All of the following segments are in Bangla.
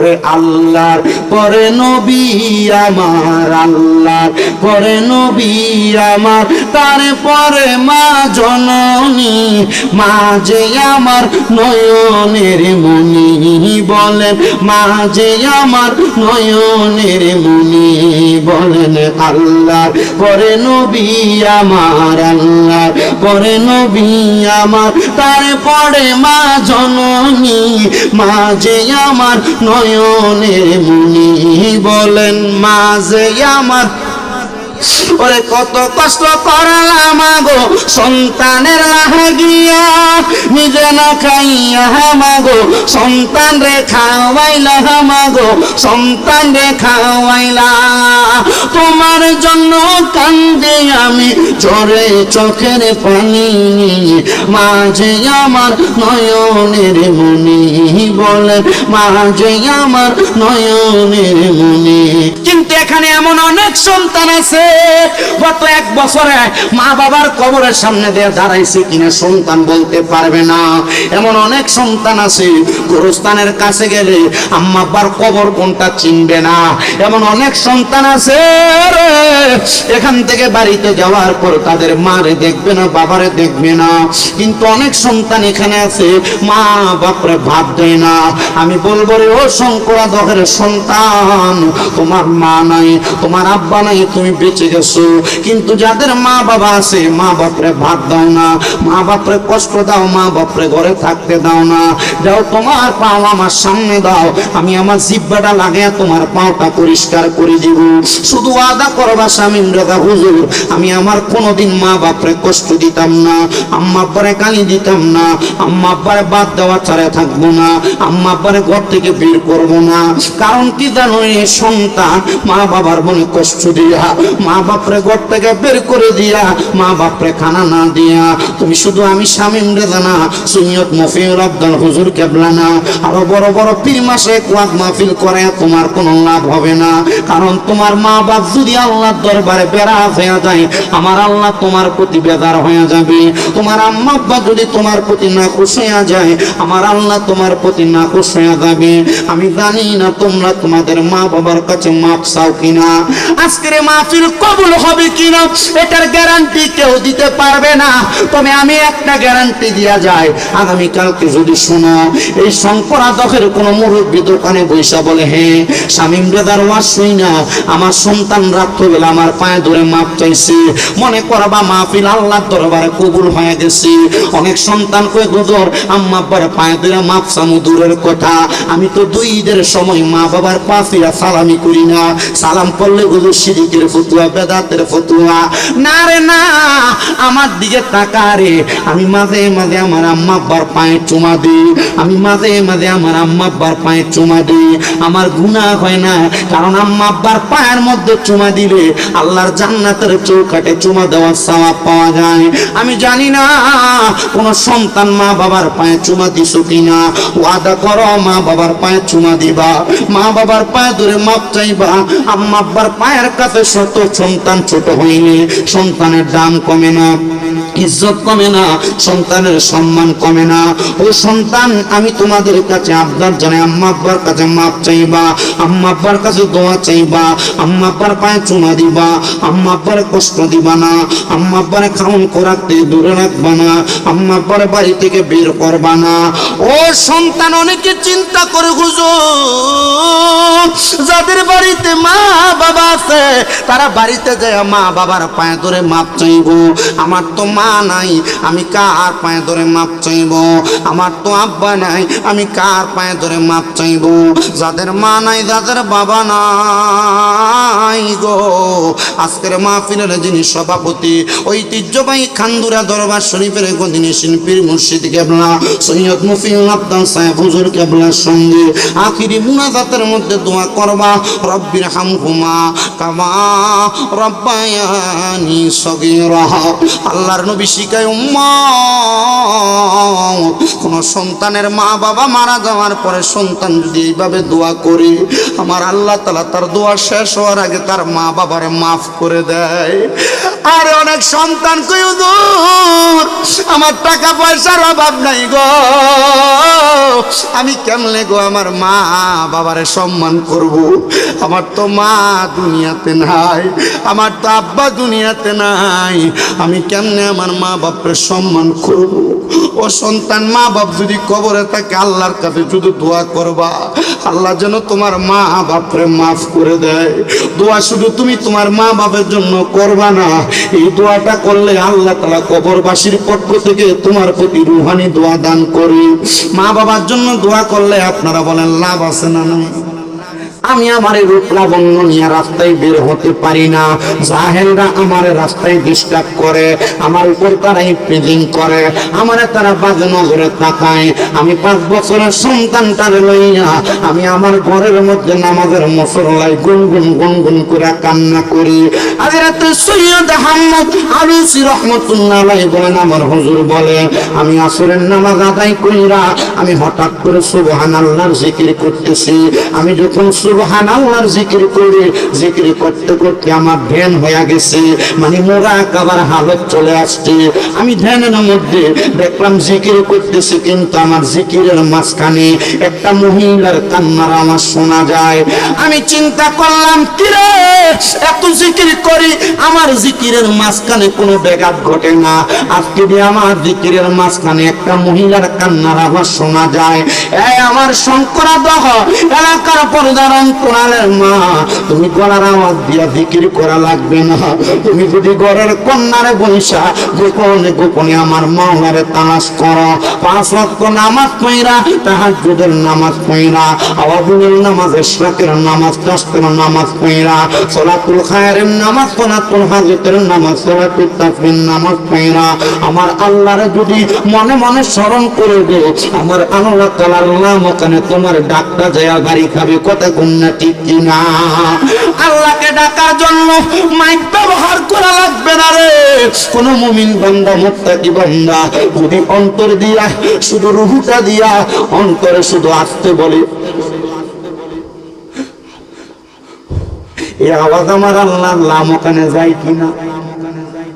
পরে আল্লাহর পরে নবী আমার, আল্লাহর পরে নবী আমার, তারপরে মা জননী, মা যে আমার নয়নের মনি, বলেন মা যে আমার নয়নের মনি, বলেন আল্লাহর পরে নবী আমার, আল্লাহর পরে নবী আমার, তারপরে মা জননী, মা যে আমার নয়নের মনি, বলেন মা যে আমার। ওরে কত কষ্ট করলাম গো সন্তানের লাগিয়া, নিজে না খাইয়া মাগো সন্তান রে খাওয়াইলা, মাগো সন্তান রে খাওয়াইলা, তোমার জন্য কান্দে আমি ঝরে চোখের পানি, মাঝে আমার নয়নের মনি, বলে মাঝে আমার নয়নের মনি। কিন্তু এখানে এমন অনেক সন্তান আছে গত 1 বছরে মা বাবার কবরের সামনে দিয়ে দাঁড়াইছে কিনা সন্তান বলতে পারবে না। এমন অনেক সন্তান আছে গোরস্থানের কাছে গেলে আম্মা আব্বার কবর কোনটা চিনবে না। এমন অনেক সন্তান আছে এখান থেকে বাড়িতে যাওয়ার পর তাদের মারে দেখবে না, বাবারে দেখবে না। কিন্তু অনেক সন্তান এখানে আছে মা বাপরে ভাব দেয় না। আমি বলবো রে ও শঙ্করা দহের সন্তান, তোমার মা নাই, তোমার আব্বা নাই, তুমি বেঁচে গেছো, কিন্তু যাদের মা বাবা আছে মা বাপরে ভাত দাও না, মা বাপরে কষ্ট দাও, মা বাপরে ঘরে থাকতে দাও না। যাও তোমার পাও আমার সামনে দাও, আমি আমার জিহ্বাটা লাগিয়ে তোমার পাওটা পরিষ্কার করে দিব। শুধু আদা করবা স্বামীন রেখা হুজুর, আমি আমার কোনোদিন মা বাপরে কষ্ট দিতাম না, আম্মা আব্বারে গালি দিতাম না, আম্মা আব্বারে বাদ দেওয়া ছাড়া থাকবো না, আম্মা আব্বারে ঘর থেকে বের করবো না। কারণ কি জানো, এই সন্তান মা বাবার মনে কষ্ট দিয়া, মা বাপরে ঘর থেকে বের করে দিয়া, মা বাপরে খানা না দিয়া, তুমি শুধু আমি শামীম রেজা না, সুনিয়ত মফিউল আব্দুল হুজুর কেবলা না, আরো বড় বড় পীর মাসে ওয়াজ মাহফিল করে তোমার কোনো লাভ হবে না। কারণ তোমার মা বাপ যদি আল্লাহর দরবারে বেরাজ হয়ে যায়, আমার আল্লাহ তোমার প্রতি বেজার হয়ে যাবে। তোমার আম্মা আব্বা যদি তোমার প্রতি নাখুশ হয়ে যায়, আমার আল্লাহ তোমার প্রতি নাখুশ হয়ে যাবে। আমি জানি না তোমরা তোমাদের মা বাবার কাছে মাপ চাও কিনা, আজকের মাহফিল কবুল হবে কিনা এটার গ্যারান্টি কেউ দিতে পারবে না। তবে আমি একটা গ্যারান্টি দিয়া যাই, আগামীকালকে যদি শোনো এই শঙ্করা দখের কোন মুরব্বী দোকানে বৈশা বলে, হ্যাঁ শামীম রেজার ওয়াজ শুই না আমার সন্তান রাত্রবেলা আমার পায়ে ধরে মাপ চাইছে, মনে করবা মাহফিল আল্লাহর দরবারে কবুল হয়ে গেছে। অনেক সন্তান কই হুজুর আম্মা আব্বার পায়ে ধরে মাপ চামু দূরের কথা, আমি তো 2 ঈদের সময় মা বাবার পাশিরা সালামি করি না, সালাম করলে হুজুর শিরকের ফতুয়া, বেদাতের ফতুয়া। না রে না, আমার দিকে তাকা রে, আমি মাঝে মাঝে আমার আম্মা আব্বার পায়ে চুমা দিই, আমি মাঝে মাঝে আমার আম্মা আব্বার পায়ে চুমা দিই, আমার গুনাহ হয় না। কারণ আম্মা আব্বার পায়ের মধ্যে চুমা দিলে আল্লাহর জান্নাতের চৌকাঠে চুমা দেওয়ার সওয়াব পাওয়া যায়। আমি জানি না কোন সন্তান মা বাবার পায়ে চুমা দিছো কিনা, ওয়াদা করো মা বাবার পায়ে চুমা দিবা, মা বাবার পায়ে ধরে মাপ চাইবা। আম্মা আব্বার পায়ের কাছে শত সন্তান ছোট হইলে সন্তানের দাম কমে না, ইজ্জত কমে না, সন্তানের সম্মান কমে না। ও সন্তান, আমি তোমাদের কাছে আবদার জানাই, আম্মা আব্বার কাছে মাপ চাইবা, আম্মা আব্বার কাছে দোয়া চাইবা, আম্মা আব্বার পায়ে চুমা দিবা, আম্মা আব্বারে কষ্ট দিবা না, আম্মা আব্বারে খাওন করাতে দূরে রাখবা না, আম্মা আব্বারে বাড়ি থেকে বের করবা না। ও সন্তান, অনেকে চিন্তা করে হুজুর যাদের বাড়িতে মা বাবা আছে তারা বাড়িতে যায় মা বাবার পায়ে ধরে মাপ চাইবো। আমার তো মা নাই, আমি কার পায়ে ধরে মাপ চাইব? আমার তো আব্বা নাই, আমি কার পায়ে ধরে মাপ চাইব? যাদের মা নাই, যাদের বাবা নাই গো, আজকের মাহফিলের যিনি সভাপতি, ঐতিহ্যবাহী খান্দুরা দরবার শরীফের গদিনী শিল্পীর মুর্শিদ কেবলা সৈয়দ মুফিউল আব্দুল সাহেব হুজুর কেবলার সঙ্গে আখিরি মুনাজাতের মধ্যে দোয়া করবা, রব্বির হামহুমা কামা রাব্বায়ানি সগীরা। আল্লাহর নবী শিখায় উম্মত, কোন সন্তানের মা বাবা মারা যাওয়ার পরে সন্তান যদি এইভাবে দোয়া করে, আমার আল্লাহ তাআলা তার দোয়া শেষ হওয়ার আগে তার মা বাবারে মাফ করে দেয়। আর অনেক সন্তান কই হুজুর আমার টাকা পয়সার অভাব নাই গো, আমি কেমনে গো আমার মা বাবারে সম্মান করব, আমার তো মা দুনিয়াতে নাই, আমার তো আব্বা দুনিয়াতে নাই, আমি কেমনে আমার মা বাপরে সম্মান করব। ও সন্তান, মা বাপ যদি কবরে থাকে আল্লাহর কাছে শুধু দোয়া করবা, আল্লাহ যেন তোমার মা বাপরে মাফ করে দেয়। দোয়া শুধু তুমি তোমার মা বাপের জন্য করবা না, এই দোয়াটা করলে আল্লাহ তাআলা কবরবাসীর পক্ষ থেকে তোমার প্রতি রুহানি দোয়া দান করে। মা বাবার জন্য দোয়া করলে আপনারা বলেন লাভ আছে না নাই? আমি আমার রূপ লাবণ্য নিয়ে রাস্তায় বের হতে পারি না, জাহেলরা আমার রাস্তায় ডিস্টার্ব করে, আমার উপর তারা ইফটিজিং করে, আমারে তারা বাজে নজরে তাকায়। আমি 5 বছরের সন্তানটারে লইয়া আমি আমার ঘরের মধ্যে নামাজের মুসল্লায় গুনগুন গুনগুন করে কান্না করি। হযরত সৈয়দ আহমদ আলুসি রাহমাতুল্লাহ আলাইহি বলেন, আমার হুজুর বলে আমি আসরের নামাজ আদায় কইরা আমি হঠাৎ করে সুবহানাল্লাহর জিকির করতেছি। আমি যখন সুবহানাল্লাহর জিকির করি, জিকির করতে করতে আমার ধ্যান হয়ে গেছে, মানে মুরাকাবার হালত চলে আসছে। আমি ধ্যানের মধ্যে দেখলাম জিকির করতেছি, কিন্তু আমার জিকিরের মাঝখানে একটা মহিলার কান্নার আওয়াজ শোনা যায়। আমি চিন্তা করলাম কিরে এত জিকির করি, আমার জিকিরের মাঝখানে কোনো ব্যাঘাত ঘটে না, আজকে দিয়ে আমার জিকিরের মাঝখানে একটা মহিলার কান্নার আওয়াজ শোনা যায়। এই আমার শঙ্করাদহ এলাকার পর্দার অন্তরালের মা, তুমি গলার আওয়াজ দিয়া জিকির করা লাগবে না, তুমি যদি ঘরের কন্যারে বৈশা গোপনে গোপনে আমার মাওলারে তালাশ করো, 5 ওয়াক্ত নামাজ পড়া, তাহাজ্জুদের নামাজ পড়া, আওয়াজুল নামাজ, ইশরাকের নামাজ, তাসবিহের নামাজ পড়া, সালাতুল খায়রের নামাজ, সালাতুল হাজতের নামাজ, সালাতুল তাসবিহের নামাজ পড়া, আমার আল্লাহরে যদি মনে মনে স্মরণ করে দে, আমার আল্লাহ তাআলার নাম ওখানে তোমার ডাকটা যায় গাড়ি খাবে। কথা কোন না ঠিক কিনা? আল্লাহকে ডাকার জন্য মাইক ব্যবহার করা লাগবে না রে। কোন মুমিন বান্দা মুত্তাকি বান্দা যদি অন্তর দিয়া শুধু রুহুটা দিয়া অন্তরে শুধু আসতে বলে, এই আওয়াজ আমার আল্লাহর নাম ওখানে যায় কিনা,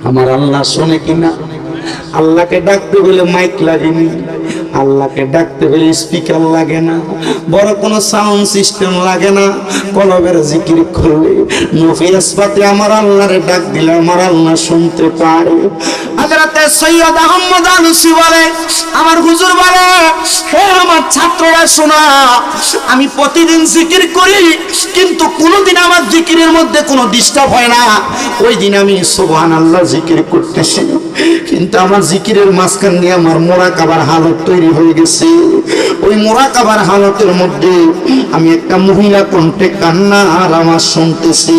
আমার আল্লাহ শোনে কিনা? আল্লাহকে ডাকতে বলে মাইক লাগেনি, আল্লাহকে ডাকতে হলে স্পিকার লাগে না, বড় কোনো সাউন্ড সিস্টেম লাগে না। কলবের জিকির করলে নফিয়াসপাতে আমার আল্লাহরে ডাক দিলে আমার আল্লাহ শুনতে পারে। হযরত সৈয়দ আহমদ আলুসি বলে, আমার হুজুর বলে, হে আমার ছাত্ররা শোনা, আমি প্রতিদিন জিকির করি, কিন্তু কোনোদিন আমার জিকিরের মধ্যে কোনো ডিস্টার্ব হয় না। ওই দিন আমি সুবহানাল্লাহ জিকির করতেছি, কিন্তু আমার জিকিরের মাঝখান দিয়ে আমার মুরাকাবার হালত তৈরি হয়ে গেছে। ওই মুরাকাবার হালতের মধ্যে আমি একটা মহিলা কণ্ঠে কান্না আর আওয়াজ শুনতেছি।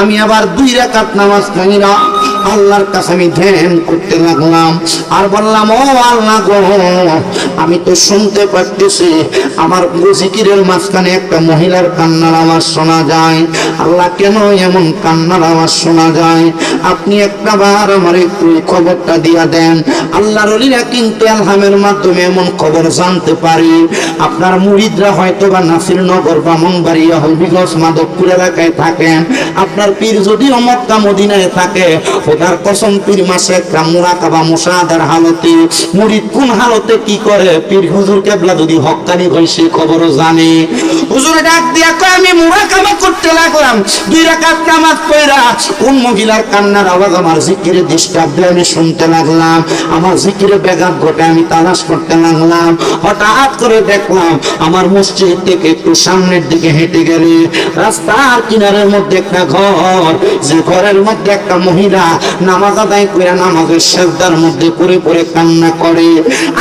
আমি আবার 2 রাকাত নামাজ পড়িনা আল্লাহর কাছে আমি ধ্যান করতে লাগলাম, আর বললাম ও আল্লাহ গো, আমি তো শুনতে পাচ্ছি আমার জিকিরের মাঝখানে একটা মহিলার কান্নার আওয়াজ শোনা যায়। আল্লাহ কেন এমন কান্নার আওয়াজ শোনা যায়? আপনি একটা বার আমার একটু খবরটা দিয়া দেন। আল্লাহর ওলিরা কিন্তু ইলহামের মাধ্যমে এমন খবর জানতে পারে। আপনার মুরিদরা হয়তো বা নাসিরনগর, ব্রাহ্মণবাড়িয়া, হবিগঞ্জ, মাধবপুর এলাকায় থাকেন, আপনার পীর যদি মক্কা মদিনায় থাকে, খোদার কসম পীর মাসে একটা মুরাকাবা মুশাহাদার হালতে মুরিদ কোন হালতে কি করে পীর হুজুর কেবলা যদি হক্কানি হয় সে খবরও জানে। হুজুর ডাক দিয়া কয় আমি মুরাকাবা করতে লাগলাম, 2 রাকাত নামাজ পড়া, কোন মহিলার কান্নার আওয়াজ আমার জিকিরে ডিস্টার্ব দিয়ে আমি শুনতে লাগলাম, আমার জিকিরে ব্যাঘাত ঘটে আমি তালাশ করতে লাগলাম। হঠাৎ করে দেখলাম আমার মসজিদ থেকে একটু সামনের দিকে হেঁটে গেলে রাস্তার কিনারের মধ্যে একটা ঘর, যে ঘরের মধ্যে একটা মহিলা নামাজ আদায় করে নামাজের সেজদার মধ্যে পড়ে পড়ে কান্না করে।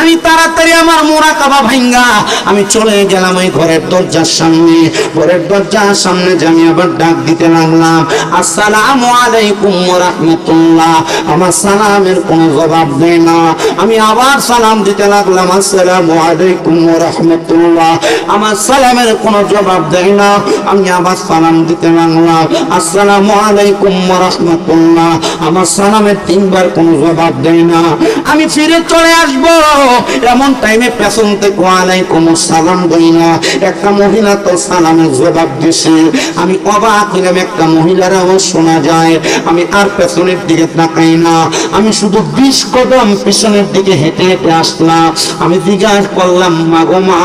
আমি তাড়াতাড়ি আমার মুরাকাবা ভাঙ্গা আমি চলে গেলাম ওই ঘরের দরজার সামনে। ঘরের দরজার সামনে যে আমি আবার ডাক দিতে লাগলাম, আসসালামু আলাইকুম ওয়া রাহমাতুল্লাহ। আমার সালামের কোনো জবাব দেয় না। আমি আবার সালাম দিতে লাগলাম, আসসালামু আলাইকুম ওয়া রাহমাতুল্লাহ। আমার সালামের কোনো জবাব দেয় না। আমি আবার সালাম দিতে লাগলাম, আসসালামু আলাইকুম ওয়া রাহমাতুল্লাহ। আমার সালামের তিনবার কোনো জবাব দেয় না। আমি ফিরে চলে আসব, এমন টাইমে পেছন থেকে ওয়ালাইকুম আসসালাম দেই না। একটা মহিলা তো সালামের জবাব দিছে। আমি অবাক হইলাম, একটা মহিলার আওয়াজ শোনা যায়। আমি আর পেছনের দিকে তাকাই না, আমি শুধু 20 কদম পিছনের দিকে হেঁটে হেঁটে আসলাম। আমি জিজ্ঞাসা করলাম, মাগো মা,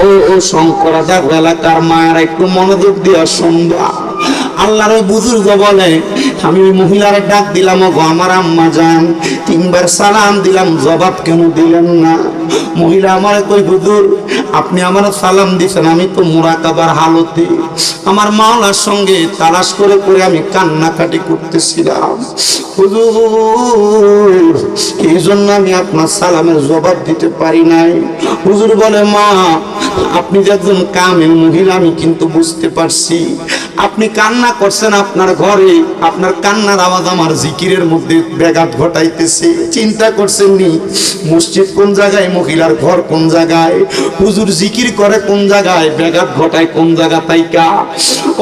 ও শঙ্করাচার্য এলাকার মায়েরা একটু মনোযোগ দিয়া শুনবা। আল্লাহর বুজুর্গ বলে, আমি ওই মহিলার ডাক দিলাম, ও গো আমার আম্মা যান, 3 বার সালাম দিলাম, জবাব কেন দিলেন না? মহিলা আমার কই, হুজুর আপনি আমার সালাম দিছেন, আমি তো মুরাকাবার হালতে আমার মাওলার সঙ্গে তালাশ করে করে আমি কান্নাকাটি করতেছিলাম হুজুর, এই জন্য আমি আপনার সালামের জবাব দিতে পারি নাই। হুজুর বলে, মা আপনি যে একজন কামেল মহিলা আমি কিন্তু বুঝতে পারছি। আপনি কান্না করছেন আপনার ঘরে, আপনার কান্নার আওয়াজ আমার জিকিরের মধ্যে ব্যাঘাত ঘটাইতেছে। চিন্তা করছেন নি মসজিদ কোন জায়গায়, মহিলার ঘর কোন জায়গায়, হুজুর জিকির করে কোন জায়গায়, ব্যাঘাত ঘটায় কোন জায়গা তাইকা?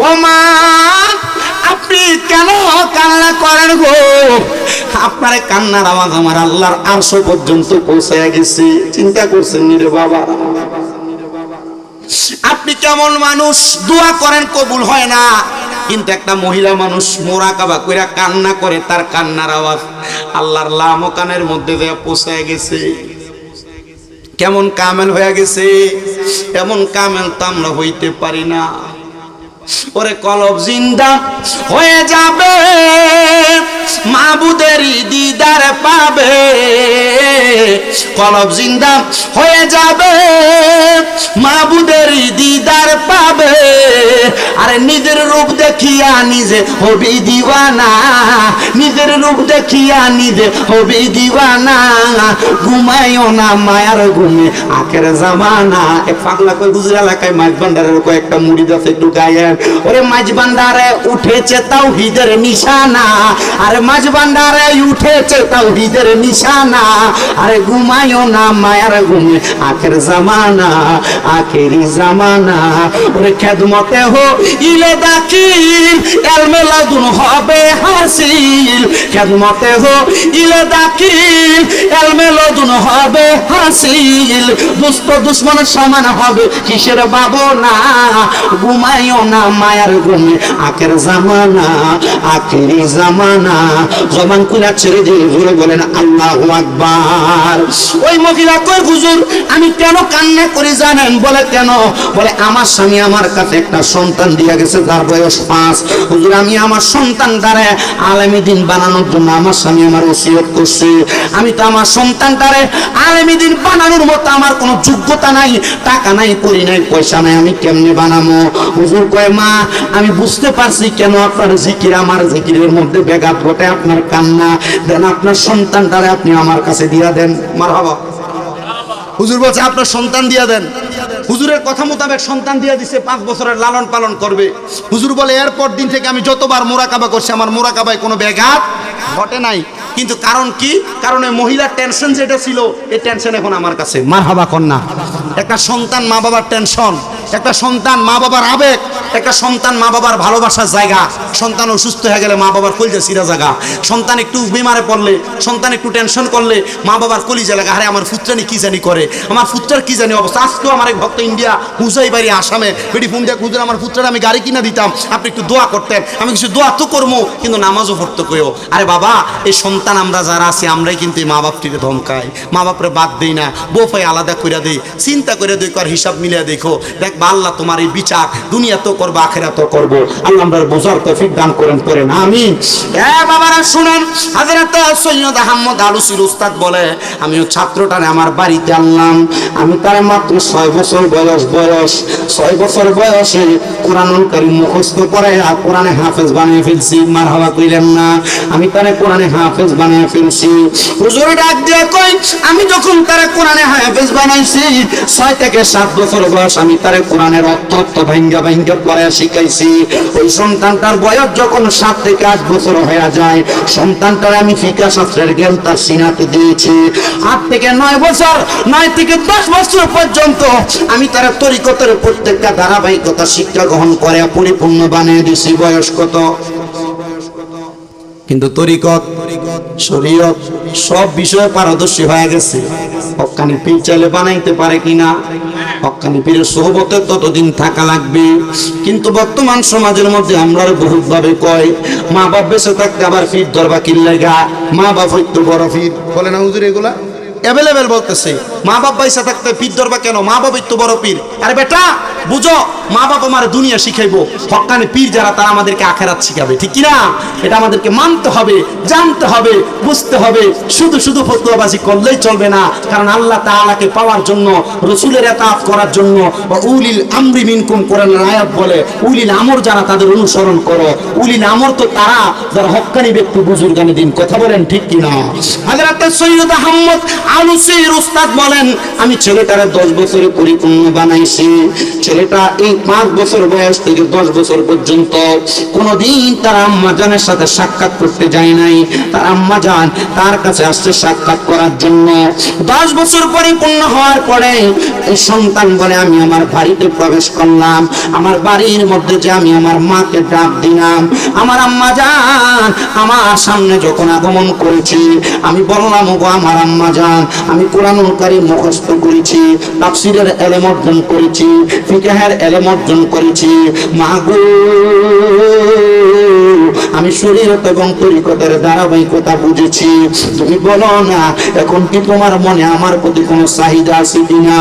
ও মা আপনি কেন কান্না করেন গো? আপনার কান্নার আওয়াজ আমার আল্লাহর আরশ পর্যন্ত পৌঁছায় গেছে। চিন্তা করছেন নি রে বাবা? আপনি কেমন মানুষ, দোয়া করেন কবুল হয় না, কিন্তু একটা মহিলা মানুষ মুরাকাবা কইরা কান্না করে, তার কান্নার আওয়াজ আল্লাহর লামকানের মধ্যে দিয়ে পৌঁছায় গেছে। কেমন কামেল হয়ে গেছে? এমন কামেল তো আমরা হইতে পারি না। ওরে কলব জিন্দা হয়ে যাবে, মাবুদের দিদার পাবে। কলব জিন্দা হয়ে যাবে, মাবুদের দিদার পাবে। আরে নিজের রূপ দেখিয়া নিজে হবি দিওয়ানা, নিজের রূপ দেখিয়া নিজে হবি দিওয়ানা। ঘুমাইও না মায়ার ঘুমে আখের জামানা। এক পাগলা কই গুজরা এলাকায় মাছ ভান্ডারের কয়েকটা মুড়ি আছে, একটু গায়ে। ওরে মাছ ভান্ডারে উঠেছে তাওহীদের নিশানা, আরে মাছ ভান্ডারে উঠেছে তাওহীদের নিশানা। আরে ঘুমাইও না মায়ার ঘুমে আখের জামানা, আখেরি জামানা। ওরে খেদমতে হো ইলে দাখিল, এলমে লাদুন হবে হাসিল। খেদমতে হো ইলে দাখিল, এলমে লাদুন হবে হাসিল। দুষ্ট দুশ্মনের সমান হবে কিসের ভাবনা? ঘুমাইও না মায়ার ঘুমে আখের জামানা, আখেরি জামানা। জবান খুলে ছেড়ে দিয়ে জোরে বলেন আল্লাহু আকবার। ওই মহিলা কই, হুজুর আমি কেন কান্না করি জানেন? বলে কেন? বলে আমার স্বামী আমার কাছে একটা সন্তান দিয়ে গেছে, যার বয়স 5। হুজুর আমি আমার সন্তান দ্বারা আলেমী দ্বীন বানানোর জন্য আমার স্বামী আমার ওসিয়ত করছে। আমি তো আমার সন্তান দ্বারা আলেমী দ্বীন বানানোর মতো আমার কোনো যোগ্যতা নাই, টাকা নাই, করি নাই, পয়সা নাই, আমি কেমনে বানাবো? হুজুর কয়, মা আমি বুঝতে পারছি কেন আপনার জিকির আমার জিকিরের মধ্যে ব্যাঘাত ঘটে, আপনার কান্না। দেন আপনার সন্তান দ্বারা আপনি আমার কাছে দিয়া দেন। মারহাবা। হুজুর বলছে আপনার সন্তান দিয়া দেন। হুজুরের কথা মোতাবেক সন্তান দিয়ে দিছে, 5 বছরের লালন পালন করবে। হুজুর বলে এরপর দিন থেকে আমি যতবার মুরাকাবা করছি আমার মুরাকাবায় কোনো ব্যাঘাত ঘটে নাই। কিন্তু কারণ কি? কারণ এই মহিলার টেনশন যেটা ছিল, এই টেনশন এখন আমার কাছে। মারহাবা কন্যা। একটা সন্তান মা বাবার টেনশন, একটা সন্তান মা বাবার আবেগ, একটা সন্তান মা বাবার ভালোবাসার জায়গা। সন্তান অসুস্থ হয়ে গেলে মা বাবার কলিজা সিরা জায়গা। সন্তান একটু বিমারে পড়লে, সন্তান একটু টেনশন করলে মা বাবার কলিজা লাগা। আরে আমার পুত্রানি কি জানি করে, আমার পুত্রার কি জানি অবস্থা। আজকেও আমার এক ভক্ত ইন্ডিয়া হুজাই বাড়ি আসামে বেটি ফোন দিয়ে, হুজুর আমার পুত্রের আমি গাড়ি কিনা দিতাম, আপনি একটু দোয়া করতেন। আমি কিছু দোয়া তো করবো, কিন্তু নামাজও পড়তে কইও। আরে বাবা এই সন্তান আমরা যারা আছি আমরাই কিন্তু এই মা বাপটিকে ধমকাই, মা বাপরে বাদ দেই না, বউ পাই আলাদা করে দেই, চিন্তা করে দেই, কার হিসাব মিলিয়ে দেখো। দেখ দেখবা আল্লাহ তোমার এই বিচার দুনিয়াতেও করবে আখিরাতেও করবো। আল্লাহ আমরা বোঝার তৌফিক দান করেন আমিন। বাবারা শুনেন, হযরত সৈয়দ আহমদ আলুসির উস্তাদ বলে আমিও ছাত্রটারে আমার বাড়িতে আনলাম। আমি তার মাত্র 6 বছর বয়স 6 বছর বয়সে কোরআনুল কারীম মুখস্থ করে আর কোরআনে হাফেজ বানিয়ে ফেলছি। মারহাবা কইলেন না? আমি তারে কোরআনে হাফেজ বানিয়ে ফেলছি। হুজুর ডাক দিয়ে কই আমি যখন তারে কোরআনে হাফেজ বানাইছি 6 থেকে 7 বছর বয়স আমি তারে কোরআনের অর্থ ভাঙ্গা পড়া শিখাইছি। ওই সন্তানটার বয়স যখন 7 থেকে 8 বছর হয়ে যায় সন্তানটার আমি ফিকহ শাস্ত্রের জ্ঞান তার সিনাতে দিয়েছি। 8 থেকে 9 বছর 9 থেকে 10 বছর পর্যন্ত আমি তার তরিকতের প্রত্যেকটা ধারাবাহিকতা শিক্ষা গ্রহণ করে পরিপূর্ণ বানিয়ে দিয়েছি। বয়স কত? কিন্তু তরিকত শরীয়ত সব বিষয়ে পারদর্শী হয়ে গেছে। হক্কানি পীর চাইলে বানাইতে পারে কিনা? হক্কানি পীরের সোহবতে ততদিন থাকা লাগবে। কিন্তু বর্তমান সমাজের মধ্যে আমরা বহুত ভাবে কয় মা বাপ বেঁচে থাকতে আবার পীর ধরবা কি লাগা? মা বাপ হইতো বড় পীর বলে না হুজুর? এগুলা অ্যাভেলেবেল বলতেছে। মা বাপ বেঁচে থাকতে পীর ধরবা কেন? মা বাপ হইতো বড় পীর। আরে বেটা বুঝো, মা বাপ আমার দুনিয়া শিখাইবো, হক্কানি পীর যারা তারা আমাদেরকে আখিরাত শিখাবে। ঠিক কি না? এটা আমাদেরকে মানতে হবে, জানতে হবে, বুঝতে হবে। শুধু ফতোয়াবাজি করলেই চলবে না। কারণ আল্লাহ তাআলাকে পাওয়ার জন্য, রাসূলের ইতাআত করার জন্য উলিল আমরি মিনকুম কোরআনের আয়াত বলে উলিল আমর যারা তাদের অনুসরণ করো। উলিল আমর তো তারা যারা হক্কানি ব্যক্তি বুজুর্গানি দিন। কথা বলেন ঠিক কি না? হযরত সৈয়দ আহমদ আলুসির উস্তাদ বলেন আমি ছেলেটারে 10 বছরে পরিপূর্ণ বানাইছি। ছেলেটা এই 5 বছর বয়স থেকে 10 বছর পর্যন্ত কোনদিন তার আম্মা জানের সাথে সাক্ষাৎ করতে যায় নাই। তার আম্মা জান তার কাছে আসছে সাক্ষাৎ করার জন্য। 10 বছর পরিপূর্ণ হওয়ার পরে এই সন্তান বলে আমি আমার বাড়িতে প্রবেশ করলাম। আমার বাড়ির মধ্যে যে আমি আমার মাকে ডাক দিলাম, আমার আম্মা জান আমার সামনে যখন আগমন করেছি আমি বললাম ওগো আমার আম্মা জান আমি কোরআনুল কারীম মুখস্থ করেছি, তাফসীরের ইলম অর্জন করেছি, ফিকহের ইলম অর্জন করেছি। মা গো আমি শরীয়ত এবং তরিকতের ধারাবাহিকতা বুঝেছি। তুমি বলো না এখন কি তোমার মনে আমার প্রতি কোনো চাহিদা আছে কিনা?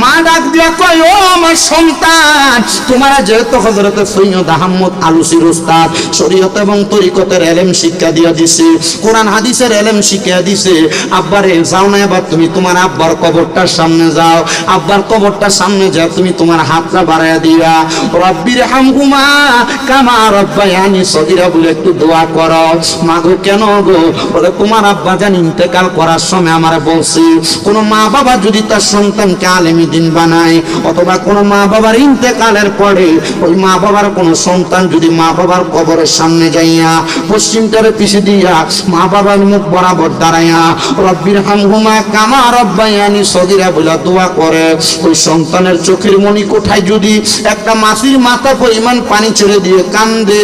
মা ডাক দিয়া কয় ও আমার সন্তান, তোমার যেহেতু হযরত সৈয়দ আহমদ আলুসির উস্তাদ শরীয়ত এবং তরিকতের ইলম শিক্ষা দিয়া দিছে, কোরআন হাদিসের ইলম শিক্ষা দিছে, আব্বারে যাও না এবার তুমি তোমার আব্বার কবরটার সামনে যাও। আব্বার কবরটার সামনে যাও, তুমি তোমার হাতটা বাড়ায়া দিয়া রব্বির হামহুমা কামা রব্বায়ানি সগীরা বলে একটু দোয়া করো। মা গো কেন গো? বলে তোমার আব্বা জান ইন্তেকাল করার সময় আমার বলছি কোন মা বাবা যদি তার সন্তানকে আলেমী দিন বানায় অথবা কোন মা বাবার ইন্তেকালের পরে ওই মা বাবার কোন সন্তান যদি মা বাবার কবরের সামনে যাইয়া পশ্চিমটারে পিছিয়ে দিয়া মা বাবার মুখ বরাবর দাঁড়াইয়া রব্বির হামহুমা কামা রব্বায়ানি সগীরা বলে দোয়া করে, ওই সন্তানের চোখের মনি কোঠায় যদি একটা মাছির মাথা পরিমাণ পানি ছেড়ে দিয়ে কান্দে,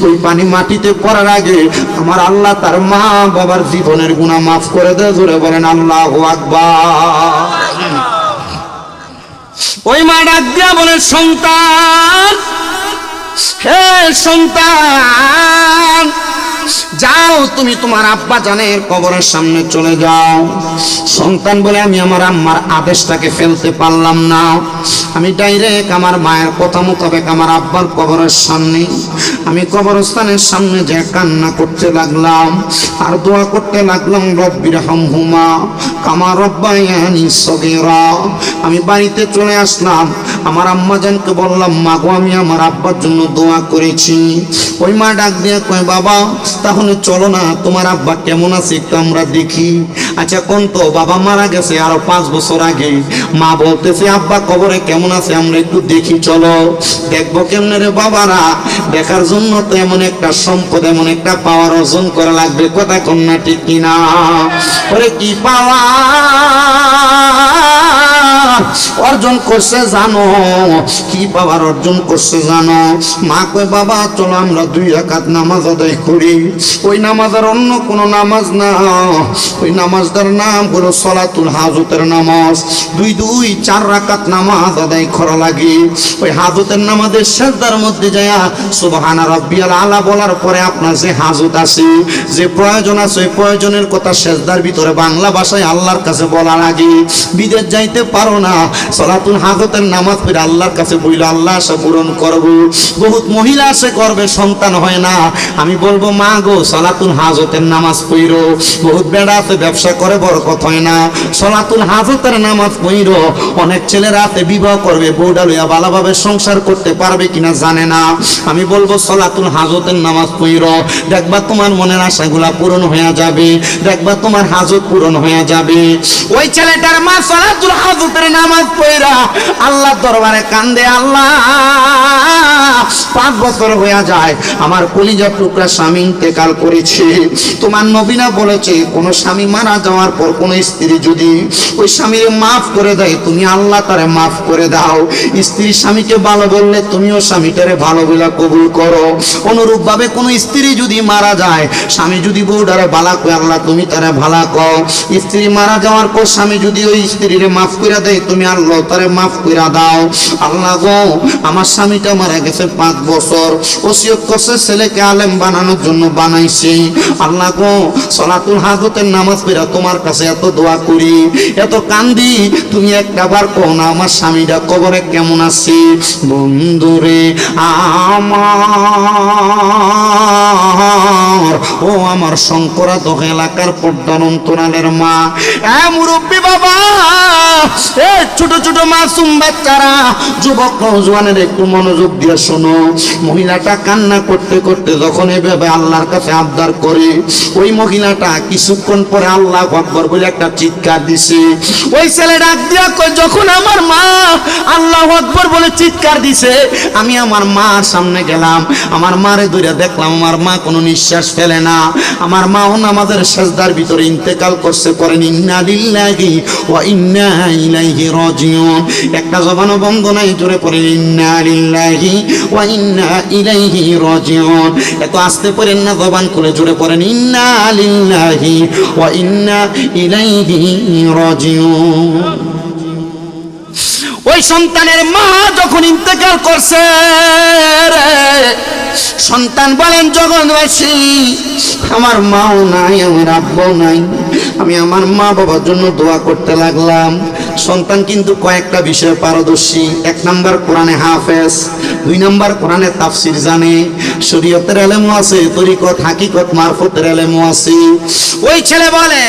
ওই পানি মাটিতে পড়ার আগে আমার আল্লাহ তার মা বাবার জীবনের গুনাহ মাফ করে দেয়। জোরে বলেন আল্লাহু আকবার। ওই মা ডাক দিয়া বলে সন্তান, হে সন্তান যাও তুমি তোমার আব্বা জানের কবরের সামনে চলে যাও। সন্তান বলে আমি আমার আম্মার আদেশটাকে ফেলতে পারলাম না, আমি ডাইরেক্ট আমার মায়ের কথা মোতাবেক আমার আব্বার কবরের সামনে আমি কবরস্থানের সামনে যে কান্না করতে লাগলাম আর দোয়া করতে লাগলাম রব্বির হামহুমা কামা রব্বায়ানি সগীরা। আমি বাড়িতে চলে আসলাম, আমার আম্মা জানকে বললাম মা গো আমি আমার আব্বার জন্য দোয়া করেছি। ওই মা ডাক দিয়ে কয় বাবা তাহলে চলো না তোমার আব্বা কেমন আছে একটু আমরা দেখি। আচ্ছা কোন তো বাবা মারা গেছে আরো 5 বছর আগে, মা বলতেছে আব্বা কবরে কেমন আছে আমরা একটু দেখি চলো। দেখবো কেমনে রে বাবারা? দেখার জন্য তো এমন একটা সম্পদ এমন একটা পাওয়ার অর্জন করা লাগবে। কথা কন্যা ঠিক কিনা? ওরে কি পাওয়া অর্জন করছে জানো? কি পাওয়ার অর্জন করছে জানো? মা কয় বাবা চলো আমরা 2 রাকাত নামাজ আদায় করি। ওই নামাজের অন্য কোনো নামাজ না, ওই নামাজটার নাম হলো সলাতুল হাজতের নামাজ। 2-4 রাকাত নামাজ আদায় করা লাগে। ওই হাজতের নামাজের সিজদার মধ্যে যায়া সুবহান রাব্বিয়াল আলা বলার পরে আপনার যে হাজত আছে যে প্রয়োজন আছে ওই প্রয়োজনের কথা সিজদার ভিতরে বাংলা ভাষায় আল্লাহর কাছে বলা লাগে। বিদেশ যাইতে পারো না, সালাতুল হাজতের নামাজ পড়ে আল্লাহর কাছে বইল, আল্লাহ আশা পূরণ করব। বহুত মহিলা আসে করবে, সন্তান হয় না। আমি বলবো মা গো সালাতুল হাজতের নামাজ পড়ো। বহুত বেড়া আছে ব্যবসা করে, বরকত হয় না। সালাতুল হাজতের নামাজ পড়ো। অনেক ছেলেরা আছে বিবাহ করবে, বউডা লইয়া ভালোভাবে সংসার করতে পারবে কিনা জানে না। আমি বলবো সালাতুল হাজতের নামাজ পড়ো, দেখবা তোমার মনের আশাগুলা পূরণ হয়ে যাবে, দেখবা তোমার হাজত পূরণ হয়ে যাবে। ওই ছেলেটার মা সালাতুল হাজতের নামাজ পড়া আল্লাহর দরবারে কান্দে, আল্লাহ 5 বছর হয়ে যায় আমার কলিজার টুকরা স্বামী ইন্তেকাল করেছে। তোমার নবীনা বলেছে কোন স্বামী মারা যাওয়ার পর কোন স্ত্রী যদি ওই স্বামীকে মাফ করে দেয়, তুমি আল্লাহ তারে মাফ করে দাও। স্ত্রী স্বামীকে ভালো বললে তুমিও স্বামীটারে ভালো বলে কবুল করো। অনুরূপ ভাবে কোন স্ত্রী যদি মারা যায়, স্বামী যদি বউটারে ভালো কয়, আল্লাহ তুমি তারে ভালো কও। স্ত্রী মারা যাওয়ার পর স্বামী যদি ওই স্ত্রীরে মাফ করে দেয়, তুমি আল্লাহ তারে মাফ করে দাও। আল্লাহ গো আমার স্বামীটা মারা গেছে 5 বছর, ওসিয়ত করছে ছেলেকে আলেম বানানোর জন্য বানাইছি। আল্লাহ গো সালাতুল হাজতের নামাজ পড়া তোমার কাছে এত দোয়া করি, এত কান্দি, তুমি একটাবার কও না আমার স্বামীটা কবরে কেমন আছে। বন্ধুরে আমার, ও আমার শঙ্করা দহ এলাকার পর্দার অন্তরালের মা, মুরব্বী বাবা, ছোট ছোট মাসুম বাচ্চারা, যুবক নওজোয়ানের একটু মনোযোগ দিয়ে শোনো। মহিলাটা কান্না করতে করতে যখন এভাবে আল্লাহর কাছে আবদার করে, ওই মহিলাটা কিছুক্ষণ পরে আল্লাহু আকবার বলে একটা চিৎকার দিছে। ওই ছেলে ডাক দিয়া কই, যখন আমার মা আল্লাহু আকবার বলে চিৎকার দিছে, আমি আমার মার সামনে গেলাম, আমার মারে ধরে দেখলাম আমার মা কোনো নিঃশ্বাস ফেলে না। আমার মাও নামাজের সিজদার ভিতরে ইন্তেকাল করছে। করেন ইন্না লিল্লাহি ওয়া ইন্না ইলাইহি রাজিউন। একটা জবানও বন্ধ নাই, জোরে পড়েন ইন্না লিল্লাহি ওয়া ইন্না ইলাইহি রাজিউন। এত আস্তে পড়েন না, জবান খুলে জোরে পড়েন ইন্না লিল্লাহি ওয়া ইন্না ইলাইহি রাজিউন। ওই সন্তানের মা যখন ইন্তেকাল করছে, সন্তান বলেন জগৎবাসী আমার মাও নাই, আমার আব্বাও নাই, আমি আমার মা বাবার জন্য দোয়া করতে লাগলাম। সন্তান কিন্তু কয়েকটা বিষয়ে পারদর্শী। 1 নাম্বার কোরআনে হাফেজ, 2 নাম্বার কোরআনে তাফসির জানে, শরীয়তের ইলমও আছে, তরিকত হাকিকত মারফতের ইলমও আছে। ওই ছেলে বলে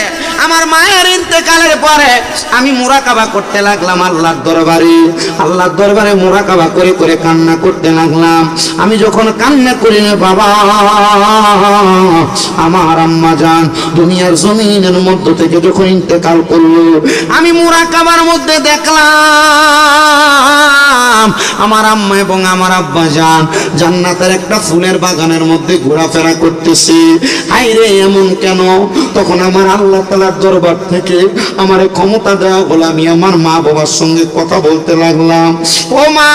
আমার মায়ের ইন্তেকালের পরে আমি মুরাকাবা করতে লাগলাম আল্লাহর দরবারে। আল্লাহর দরবারে মুরাকাবা করে করে কান্না করতে লাগলাম। আমি যখন কান্না করি বাবা, আমার আম্মা জান দুনিয়ার জমিনের মধ্য থেকে যখন ইন্তেকাল করলো, আমি মুরাকাবার মধ্যে দেখলাম আমার আম্মা এবং আমার আব্বা জান জান্নাতের একটা ফুলের বাগানের মধ্যে ঘোরাফেরা করতেছে। হায় রে এমন কেন? তখন আমার আল্লাহ তাআলার দরবার থেকে আমার ক্ষমতা দেওয়া হলো, আমি আমার মা বাবার সঙ্গে কথা বলতে লাগলাম। ও মা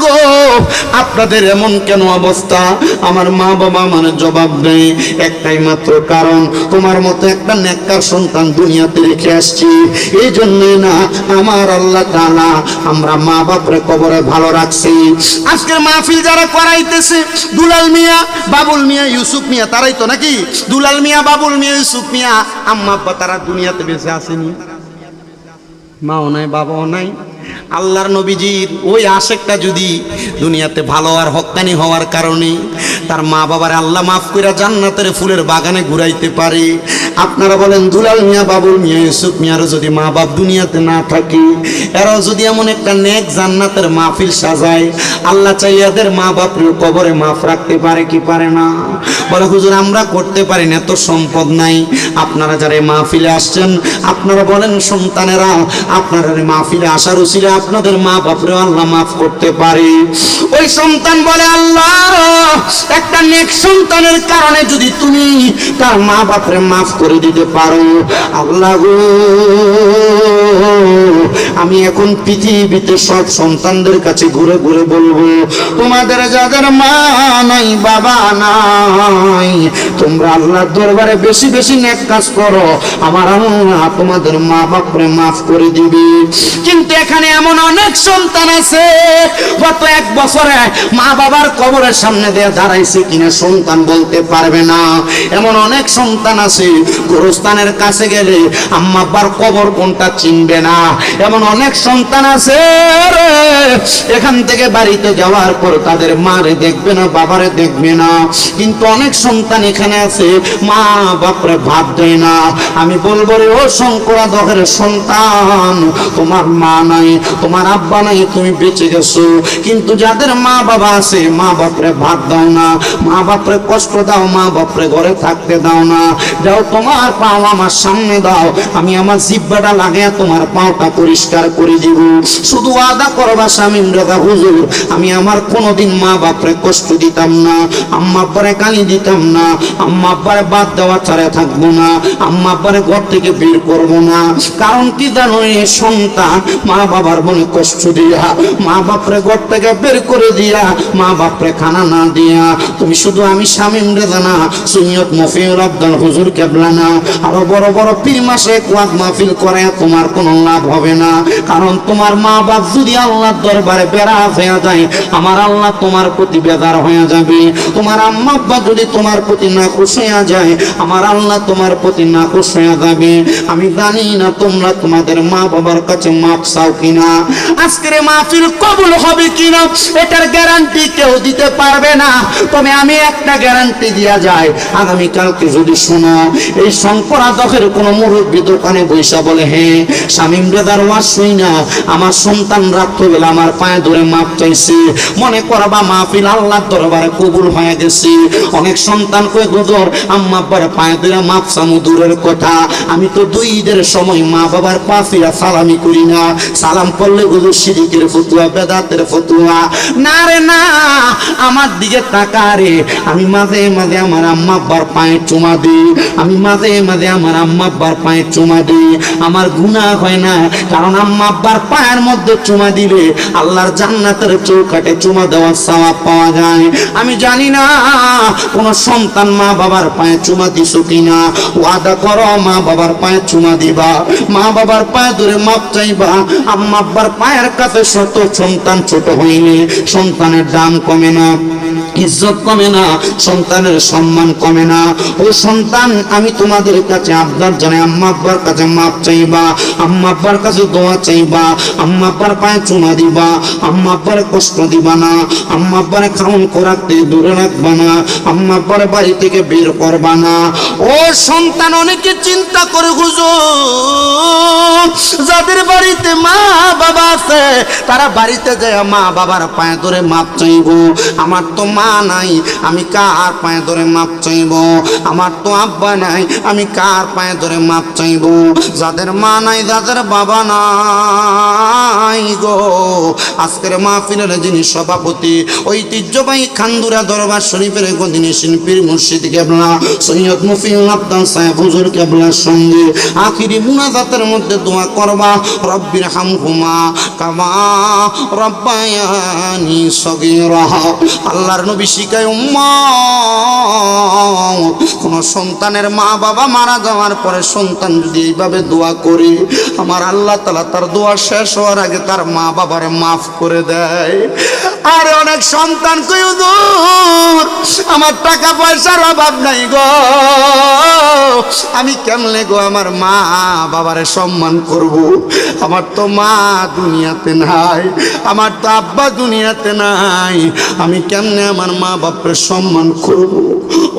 গো, আপনাদের এমন কেন অবস্থা? আমার মা বাবা মানে জবাব দেয় একটাই মাত্র কারণ, তোমার মতো একটা নেককার সন্তান দুনিয়াতে রেখে আসছি, এই জন্যই না আমার আল্লাহ তাআলা আমরা মা বাপরে কবরে ভালো রাখছি। আজকের মাহফিল যারা করাইতেছে দুলাল মিয়া, বাবুল মিয়া, ইউসুফ মিয়া, তারাই তো নাকি? দুলাল মিয়া, বাবুল মিয়া, ইউসুফ মিয়া, আম্মা আব্বা তারা দুনিয়াতে বেঁচে আসেনি, মাও নাই বাবাও নাই। আল্লাহর নবীজির ওই আশেকটা যদি দুনিয়াতে ভালো আর হক্কানি হওয়ার কারণে তার মা বাবার আল্লাহ মাফ করে জান্নাতের ফুলের বাগানে ঘুরাইতে পারে, আপনারা বলেন দুলাল মিয়া, বাবুল মিয়া, ইউসুফ মিয়ারও যদি মা বাপ দুনিয়াতে না থাকে, এরাও যদি এমন একটা নেক জান্নাতের মাহফিল সাজায়, আল্লাহ চাই এদের মা বাপের কবরে মাফ রাখতে পারে কি পারে না? বলে হুজুর আমরা করতে পারি না, এত সম্পদ নাই। আপনারা যারা মাহফিলে আসছেন, আপনারা বলেন সন্তানেরা আপনারা মাহফিলে আসার উসিলে আপনাদের মা বাপরে আল্লাহ মাফ করতে পারে। ওই সন্তান বলে আল্লাহ একটা নেক সন্তানের কারণে যদি তুমি তার মা বাপরে মাফ করে দিতে পারো, আল্লাহ গো আমি এখন পৃথিবীতে সব সন্তানদের কাছে ঘুরে ঘুরে বলবো, তোমাদের যাদের মা নাই বাবা নাই, তোমরা আল্লাহর দরবারে বেশি বেশি নেক কাজ করো, আমার আল্লাহ তোমাদের মা বাপরে মাফ করে দিবে। কিন্তু এখানে এমন অনেক সন্তান আছে গত 1 বছরে মা বাবার কবরের সামনে দিয়ে দাঁড়াইছে কিনা সন্তান বলতে পারবে না। এমন অনেক সন্তান আছে গোরস্থানের কাছে গেলে আম্মা আব্বার কবর কোনটা চিনবে না। এমন এমন অনেক সন্তান আছে রে, এখান থেকে বাড়িতে যাওয়ার পর তাদের মারে দেখবে না, বাবারে দেখবে না, কিন্তু অনেক সন্তান এখানে আছে মা বাপরে ভাত দেয় না। আমি বলবো রে ও শঙ্করা দহের সন্তান, তোমার মা নাই, তোমার আব্বা নাই, তুমি বেঁচে গেছো, কিন্তু যাদের মা বাবা আছে মা বাপরে ভাত দাও না, মা বাপরে কষ্ট দাও, মা বাপরে ঘরে থাকতে দাও না। যাও তোমার পাও আমার সামনে দাও, আমি আমার জিহ্বাটা লাগিয়ে তোমার পাওটা পরিষ্কার করে দিব। শুধু আদা করবা স্বামী দাদা হুজুর, আমি আমার কোনোদিন মা বাপরে কষ্ট দিতাম না, আম্মা আব্বারে গালি দিতাম না, আম্মা আব্বারে বাদ দেওয়া ছাড়া থাকবো না, আম্মা আব্বারে ঘর থেকে বের করবো না। কারণ কি জানো, এই সন্তান মা বাবার মনে কষ্ট দিয়া, মা বাপরে ঘর থেকে বের করে দিয়া, মা বাপরে খানা না দিয়া, তুমি শুধু আমি স্বামী রেজা না, সুনিয়ত মফিউল আব্দাল হুজুর কেবলা না, আরো বড় বড় পীর মাসে ওয়াজ মাহফিল করে তোমার কোনো লাভ হবে না। কারণ তোমার মা বাপ যদি আল্লাহর দরবারে বেরাজ হয়ে যায়, আমার আল্লাহ তোমার প্রতি বেজার হয়ে যাবে। তোমার আম্মা আব্বা যদি তোমার প্রতি নাখুশ হয়ে যায়, আমার আল্লাহ তোমার প্রতি নাখুশ হয়ে যাবে। আমি জানি না তোমরা তোমাদের মা বাবার কাছে মাপ চাও কিনা, আজকের মাহফিল কবুল হবে কিনা এটার গ্যারান্টি কেউ দিতে পারবে না, তবে আমি একটা গ্যারান্টি দিয়া যায়, আগামীকালকে যদি শোনো এই শঙ্করা দখের কোনো মুরব্বী দোকানে বৈশা বলে, হ্যাঁ শামীম রেজার ওয়াজ শুই না আমার সন্তান রাত্রবেলা আমার পায়ে ধরে মাপ চাইছে, মনে করবা মাহফিল আল্লাহর দরবারে কবুল হয়ে গেছে। অনেক সন্তান কই হুজুর আম্মা আব্বার পায়ে ধরে মাপ চামু দূরের কথা, আমি তো দুই ঈদের সময় মা বাবার পাশিয়া সালামি করি না, সালাম করলে হুজুর শিরিকের ফতুয়া, বেদাতের ফতুয়া। না রে না, আমার দিকে তাকা রে, আমি মাঝে মাঝে আমার আম্মা আব্বার পায়ে চুমা দিই, আমি মাঝে মাঝে আমার আম্মা আব্বার পায়ে চুমা দিই, আমার গুনাহ হয় না, কারণ আম্মা আব্বার পায়ের মধ্যে চুমা দিলে আল্লাহর জান্নাতের চৌকাঠে চুমা দেওয়ার সওয়াব পাওয়া যায়। আমি জানি না কোন সন্তান মা বাবার পায়ে চুমা দিছো কিনা, ওয়াদা করো মা বাবার পায়ে চুমা দিবা, মা বাবার পায়ে ধরে মাপ চাইবা। আম্মা আব্বার পায়ের কাছে শত সন্তান ছোট হইলে সন্তানের দাম কমে না, ইজ্জত কমে না, সন্তানের সম্মান কমে না। ও সন্তান, আমি তোমাদের কাছে আবদার জানাই, আম্মা আব্বার কাছে মাপ চাইবা, আম্মা আব্বার কাছে দোয়া চাইবা, আম্মা আব্বার পায়ে চুমা দিবা, আম্মা আব্বারে কষ্ট দিবা না, আম্মা আব্বারে খাওন করাতে দূরে রাখবা না, আম্মা আব্বারে বাড়ি থেকে বের করবা না। ও সন্তান, অনেকে চিন্তা করে হুজুর যাদের বাড়িতে মা বাবা আছে তারা বাড়িতে যায় মা বাবার পায়ে ধরে মাপ চাইব, আমার তো মা নাই, আমি কার পায়ে ধরে মাপ চাইব, আমার তো আব্বা নাই, আমি কার পায়ে ধরে মাপ চাইব। যাদের মা নাই, যাদের বাবা নাই গো, আজকের মাহফিলের যিনি সভাপতি ঐতিহ্যবাহী খান্দুরা দরবার শরীফের গদিনী শিল্পীর মুর্শিদ কেবলা সৈয়দ মুফিউল আব্দাল সাহেব হুজুর কেবলার সঙ্গে আখিরি মুনাজাতের মধ্যে দোয়া করবা, রব্বির হামহুমা কামা রব্বায়ানি সগীরা। আল্লাহর নবী শিখায় উম্মত, কোন সন্তানের মা বাবা মারা যাওয়ার পরে সন্তান যদি এইভাবে দোয়া করে, আমার আল্লাহ তাআলা তার দোয়া শেষ হওয়ার আগে তার মা বাবারে মাফ করে দেয়। আর অনেক সন্তান কই হুজুর আমার টাকা পয়সার অভাব নাই গো, আমি কেমনে গো আমার মা বাবারে সম্মান করব, আমার তো মা দুনিয়াতে নাই, আমার তো আব্বা দুনিয়াতে নাই, আমি কেমনে আমার মা বাপের সম্মান করব।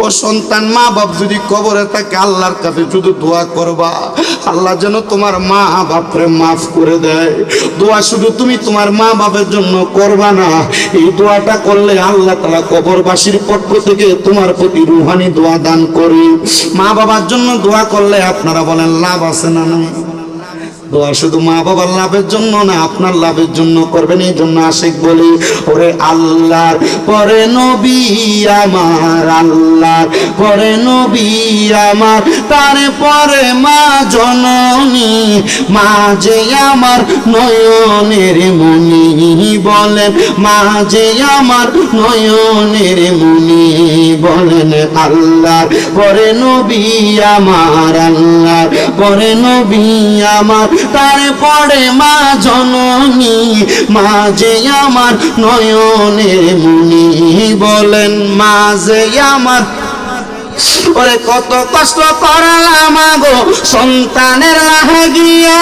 ও সন্তান, মা বাপ যদি কবরে থাকে আল্লাহর কাছে শুধু দোয়া করবা, আল্লাহ যেন তোমার মা বাপরে মাফ করে দেয়। দোয়া শুধু তুমি তোমার মা বাপের জন্য করবা না, এই দোয়াটা করলে আল্লাহ তাআলা কবরবাসীর পক্ষ থেকে তোমার প্রতি রুহানি দোয়া দান করে। মা বাবার জন্য দোয়া করলে আপনারা বলেন লাভ আছে না নাই? দোয়া শুধু মা বাবার লাভের জন্য না, আপনার লাভের জন্য করবেন। এই জন্য আশিক বলি, ওরে আল্লাহর পরে নবী আমার, আল্লাহর পরে নবী আমার, তারপরে মা জননী, মা যে আমার নয়নের মনি, বলেন মা যে আমার নয়নের মনি, বলেন আল্লাহর পরে নবী আমার, আল্লাহর পরে নবী আমার, তারপরে মা জননী, মা যে আমার নয়নের মনি, বলেন মা যে আমার ওরে কত কষ্ট করলাম গো সন্তানের লাগিয়া,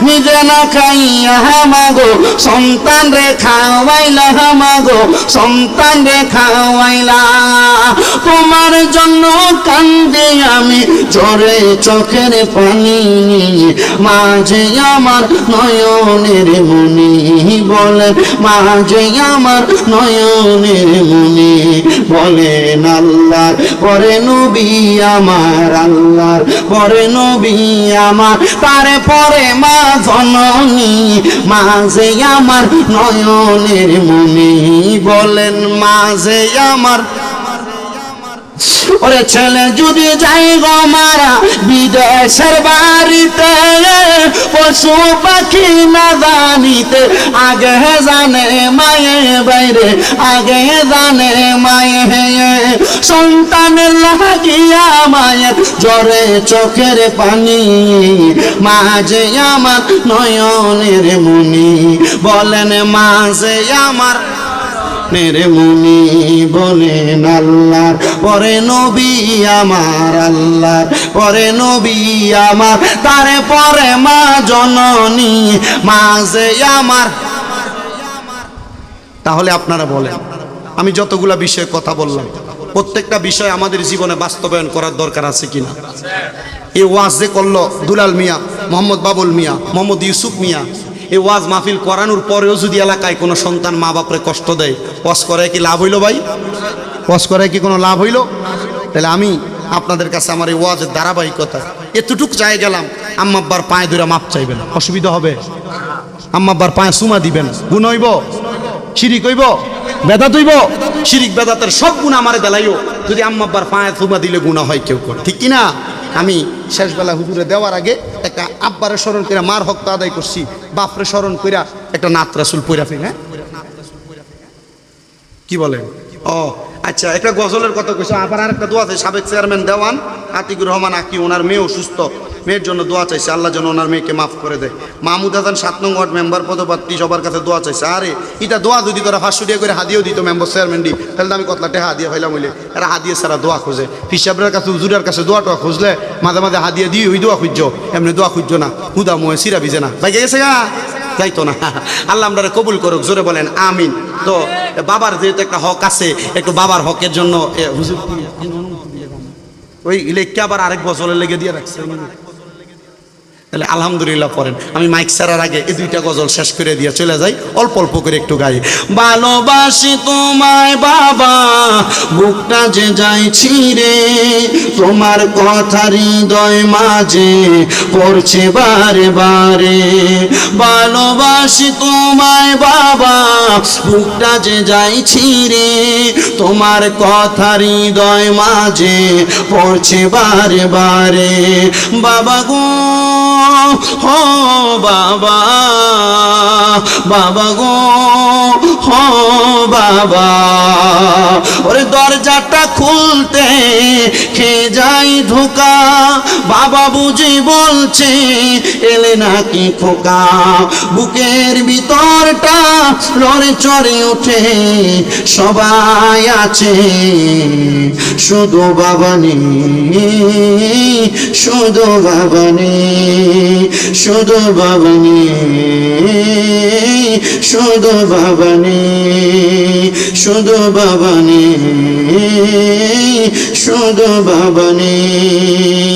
নিজে না খাইয়া মাগো সন্তান রে খাওয়াইলা, মাগো সন্তান রে খাওয়াইলা। তোমার জন্য কান্দে আমি ঝরে চোখের পানি, মাঝে আমার নয়নের মনি, বলেন মাঝে আমার নয়নের মনি। বলেন আল্লাহর পরে নবী আমার, আল্লাহর পরে নবী আমার, তারে পরে মা জননী, মাঝে আমার নয়নের মনি। বলেন মাঝে আমার। ওরে ছেলে যদি যাই গো মারা বিদেশের বাড়িতে, পশু পাখি না জানিতে আগে জানে মায়ে বাইরে, আগে জানে মায়ে। সন্তানের লাগিয়া মায়ের জ্বরে চোখের পানি, মাঝে আমার নয়নের মনি। বলেন মাঝে আমার মেরে মুনি। বলেন আল্লাহর পরে নবী আমার, আল্লাহর পরে নবী আমার, তারে পরে মা জননী, মাঝে আমার। তাহলে আপনারা বলেন, আমি যতগুলা বিষয়ে কথা বললাম প্রত্যেকটা বিষয় আমাদের জীবনে বাস্তবায়ন করার দরকার আছে কিনা? এই ওয়াজ যে করলো দুলাল মিয়া, মোহাম্মদ বাবুল মিয়া, মোহাম্মদ ইউসুফ মিয়া, এই ওয়াজ মাহফিল করানোর পরেও যদি এলাকায় কোনো সন্তান মা বাপরে কষ্ট দেয়, ওয়াজ করে কি লাভ হইল ভাই? ওয়াজ করে কি কোনো লাভ হইল? তাহলে আমি আপনাদের কাছে আমার এই ওয়াজের ধারাবাহিকতা এতটুক চাই গেলাম, আম্মা আব্বার পায়ে ধরে মাপ চাইবেন, অসুবিধা হবে? আম্মা আব্বার পায়ে সুমা দিবেন, গুণ হইব? শিরিক হইব? বেদাত হইব? শিরিক বেদাতের সব গুণ আমারে দেলাইও, যদি আম্মা আব্বার পায়ে সুমা দিলে গুণা হয় কেউ করে, ঠিক কিনা? আমি শেষবেলা হুজুরে দেওয়ার আগে একটা আব্বারে স্মরণ করে মার হক তো আদায় করছি, বাপরে স্মরণ কইরা একটা নাত রাসূল পইরা ফেল। হ্যাঁ কি বলেন? ও আচ্ছা, একটা গজলের কথা কইছো। আবার আরেকটা দোয়া আছে, সাবেক চেয়ারম্যান দেওয়ান আতিকুর রহমান আকি, ওনার মেয়ে অসুস্থ, মেয়ের জন্য দোয়া চাইছে, আল্লাহ যেন ওনার মেয়েকে মাফ করে দেয়। মাহমুদ হাসান 7 নং ওয়ার্ড মেম্বার পদপ্রার্থী, সবার কাছে দোয়া চাইছে। আরে এটা দোয়া যদি তোরা 500 টাকা করে হাদিয়েও দিত মেম্বার চেয়ারম্যান দি, তাহলে আমি কতলা টাকা হাদিয়া পাইলাম হইলে। এরা হাদিয়ে ছাড়া দোয়া খোঁজে, ফিসাবরের কাছে হুজুরের কাছে দোয়া টোয়া খুঁজলে মাঝে মাঝে হাদিয়া দিয়ে ওই দোয়া খুঁজছো, এমনি দোয়া খুঁজছো না, হুদা মুহে সিরা ভিজে না, ভাই গেছে গা যাইতো না। আল্লাহ আমরা কবুল করুক, জোরে বলেন আমিন। তো বাবার যেহেতু একটা হক আছে, একটু বাবার হকের জন্য হুজুর ওই লেখকে আবার আরেক বছরের লেগে দিয়ে রাখছে। তাহলে আলহামদুলিল্লাহ পড়েন। আমি মাইক ছাড়ার আগে এই দুইটা গজল শেষ করে দিয়ে চলে যাই, অল্প অল্প করে একটু গাই। ভালোবাসি তোমায় বাবা, বুকটা যে যাইছি রে, তোমার কথা হৃদয় মাঝে পড়ছে বারে বারে। ভালোবাসি তোমায় বাবা, বুকটা যে যাইছি রে, তোমার কথা হৃদয় মাঝে পড়ছে বারে বারে। বাবা গো হো বাবা, বাবা গো হো বাবা, ওরে দরজাটা খুলতে খেয়ে যাই ঢোকা, বাবা বুঝি বলছে এলে নাকি খোকা। বুকের ভিতরটা লড়ে চড়ে ওঠে, সবাই আছে শুধু বাবা নেই, শুধু বাবা নেই, শুধু বাবা নেই, শুধু বাবা নেই, শুধু বাবা নেই, শুধু বাবা নেই।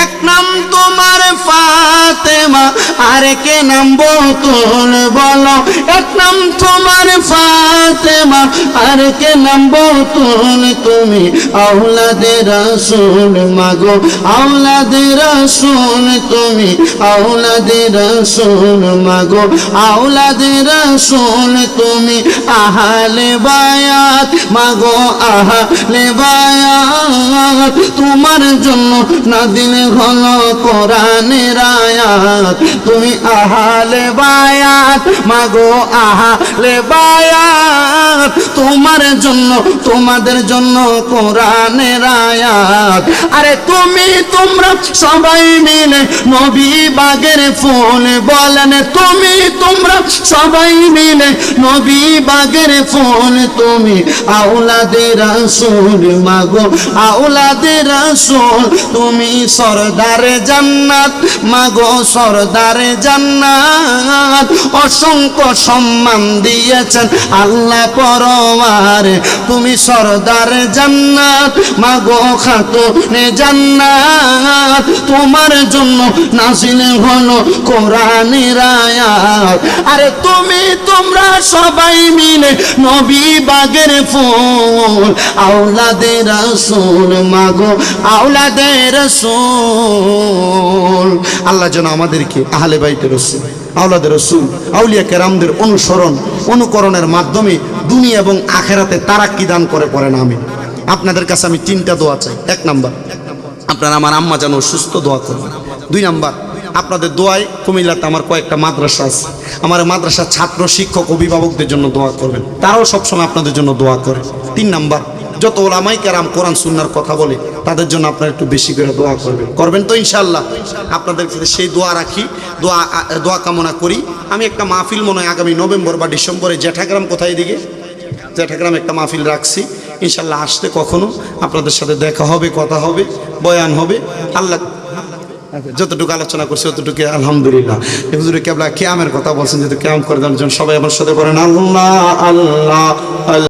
এক নাম তোমার ফাতেমা, আর কে নাম বোতল বলো? এক নাম তোমার ফাতেমা, আর কে নাম বোতল? তুমি আওলাদে রাসূল মাগো, আওলাদে রাসূল, তুমি আওলাদে রাসূল মাগো, আওলাদে রাসূল, তুমি আহলে বায়াত মাগো, আহলে বায়াত। তোমার জন্য নাযিল হলো কোরআনের আয়াত, তুমি আহলে বায়াত মাগো, আহলে বায়াত। তোমার জন্য তোমাদের জন্য কোরআনের আয়াত। আরে তোমরা সবাই মিলে নবী বাগের ফুল বলেন, তোমরা সবাই মিলে নবী বাগের ফুল, তুমি আওলাদে রাসূল মাগো আওলাদে রাসূল, তুমি সরদারে জান্নাত মাগো সরদারে জান্নাত। অসংখ্য সম্মান দিয়েছেন আল্লাহ পরওয়ারে, তুমি সরদারে জান্নাত মাগো খাতুনে জান্নাত। তোমার জন্য নাযিল হলো কোরআনের আয়াত। আরে তোমরা সবাই মিলে নবী বাগের ফুল, আওলাদে রাসূল মাগো আওলাদে রাসূল। আল্লাহ যেন আমাদেরকে আহলে বাইতে রাসূল, আওলাদে রাসূল, আউলিয়া কেরামদের অনুকরণের মাধ্যমে দুনিয়া এবং আখেরাতে তারাক্কি দান করে পড়েন আমিন। আপনাদের কাছে আমি 3টা দোয়া চাই। 1 নাম্বার, আপনারা আমার আম্মা যেন সুস্থ দোয়া করবেন। 2 নাম্বার, আপনাদের দোয়ায় কুমিল্লাতে আমার কয়েকটা মাদ্রাসা আছে, আমার মাদ্রাসার ছাত্র শিক্ষক অভিভাবকদের জন্য দোয়া করবেন, তারাও সবসময় আপনাদের জন্য দোয়া করে। 3 নাম্বার, যত ওলামায়ে কেরাম কোরআন সুন্নাহর কথা বলে তাদের জন্য আপনারা একটু বেশি করে দোয়া করবেন তো ইনশাআল্লাহ। আপনাদের কাছে সেই দোয়া রাখি, দোয়া কামনা করি। আমি একটা মাহফিল মনে হয় আগামী নভেম্বর বা ডিসেম্বরে জেঠাগ্রাম কোথায় দিকে জেঠাগ্রাম একটা মাহফিল রাখছি, ইনশাআল্লাহ আসতে কখনো আপনাদের সাথে দেখা হবে, কথা হবে, বয়ান হবে। আল্লাহ যতটুকু আলোচনা করছি ততটুকু আলহামদুলিল্লাহ। হুজুর কেবলা কিয়ামের কথা বলছেন, যেহেতু কিয়াম করে দেওয়ার জন্য সবাই আমার সাথে বলেন আল্লাহ আল্লাহ।